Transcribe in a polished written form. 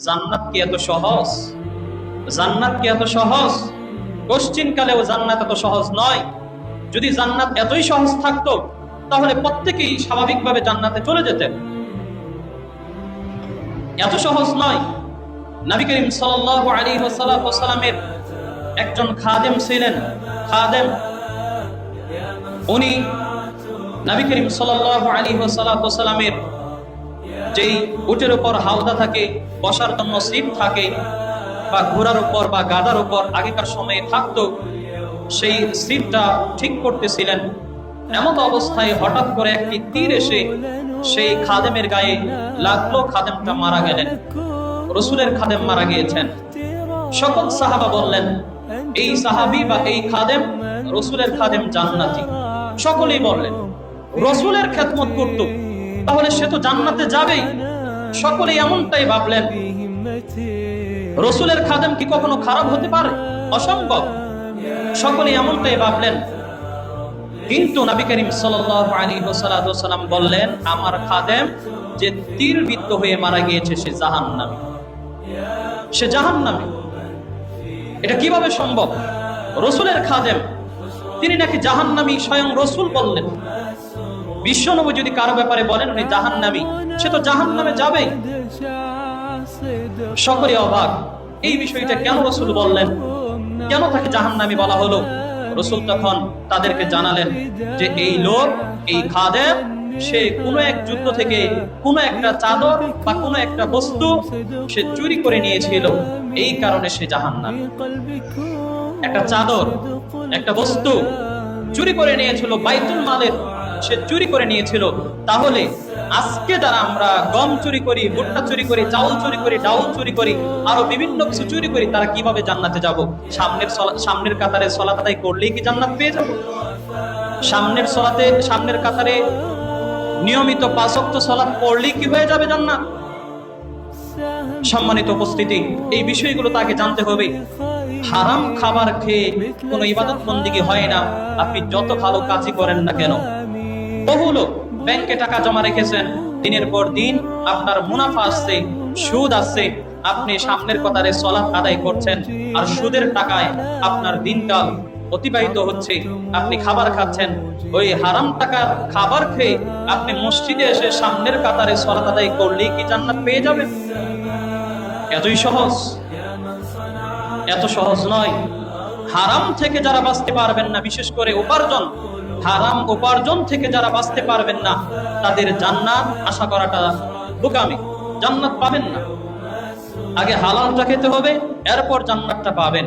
জান্নাত কি এত সহজ? জান্নাত কি এত সহজ? কোশ্চিন কালেও জান্নাত এত সহজ নয়। যদি জান্নাত এতই সহজ থাকতো তাহলে প্রত্যেকেই স্বাভাবিকভাবে জান্নাতে চলে যেতেন। এত সহজ নয়। নবী করিম সাল্লাল্লাহু আলাইহি ওয়াসাল্লামের একজন খাদেম ছিলেন। খাদেম, উনি নবী করিম সাল্লাল্লাহু আলাইহি ওয়াসাল্লামের যেই উটের উপর হাওদা থাকে, বসার জন্য সিট থাকে, বা ঘোড়ার উপর বা গাধার উপর আগেকার সময়ে থাকতো, সেই সিটটা ঠিক করতেছিলেন। এমন অবস্থায় হঠাৎ করে একটি তীর এসে সেই খাদেমের গায়ে লাগলো। খাদেমটা মারা গেলেন। রসুলের খাদেম মারা গিয়েছেন। সকল সাহাবা বললেন, এই সাহাবী বা এই খাদেম, রসুলের খাদেম জান্নাতি। সকলেই বললেন, রসুলের খেদমত করত, তাহলে সে তো জান্নাতে যাবেই। সকলেই এমনটাই ভাবলেন। রসুলের খাদেম কি কখনো খারাপ হতে পারে? অসম্ভব। সকলেই এমনটাই ভাবলেন। কিন্তু নবী করিম সাল্লাল্লাহু আলাইহি ওয়াসাল্লাম বললেন, আমার খাদেম যে তীরবিদ্ধ হয়ে মারা গিয়েছে সে জাহান্নামী। সে জাহান্নামী। এটা কিভাবে সম্ভব? রসুলের খাদেম, তিনি নাকি জাহান্নামী, স্বয়ং রসুল বললেন। বিশ্বনবী যদি কারো ব্যাপারে বলেন উনি জাহান্নামী, সে তো জাহান্নামে যাবেই। সকলে অবাক, এই বিষয়টা কেন রসুল বললেন? কেন তাকে জাহান্নামী বলা হলো? রসুল তখন তাদেরকে জানালেন যে এই লোক, এই খাদেম, সে কোনো এক যুদ্ধ থেকে কোনো একটা চাদর বা কোনো একটা বস্তু সে চুরি করে নিয়েছিল, এই কারণে সে জাহান্নামী। একটা চাদর, একটা বস্তু চুরি করে নিয়েছিল, বাইতুল মালের সে চুরি করে নিয়েছিল। তাহলে আজকে যারা আমরা গম চুরি করি, ভুট্টা চুরি করি, চাউল চুরি করি, ডাউল চুরি করি, আরো বিভিন্ন কিছু চুরি করি, তারা কিভাবে জান্নাতে যাব? সামনের কাতারে সালাত আদায় করলেই কি জান্নাত পেয়ে যাব? সামনের কাতারে নিয়মিত 5 ওয়াক্ত সালাত পড়লেই কি হয়ে যাবে জান্নাত? সম্মানিত উপস্থিতি, এই বিষয়গুলো তাকে জানতে হবে। হারাম খাবার খেয়ে কোনো ইবাদত বন্দিগি হয় না। আপনি যত ভালো কাজই করেন না কেন। বহু লোক ব্যাংকে টাকা জমা রেখেছেন, দিনের পর দিন আপনার মুনাফা আসছে, সুদ আসছে, আপনি সামনের কাতারে সালাত আদায় করছেন, আর সুদের টাকায় আপনার দিনকাল অতিবাহিত হচ্ছে। আপনি খাবার খাচ্ছেন, ওই হারাম টাকার খাবার খেয়ে আপনি মসজিদে এসে সামনের কাতারে সালাত আদায় করলেই কি জান্নাত পেয়ে যাবেন? এতই সহজ? এত সহজ নয়। হারাম থেকে যারা বাঁচতে পারবেন না, বিশেষ করে হারাম উপার্জন থেকে যারা বাঁচতে পারবেন না, তাদের জান্নাত আশা করাটা বোকামি। জান্নাত পাবেন না। আগে হালালটা খেতে হবে, এরপর জান্নাতটা পাবেন।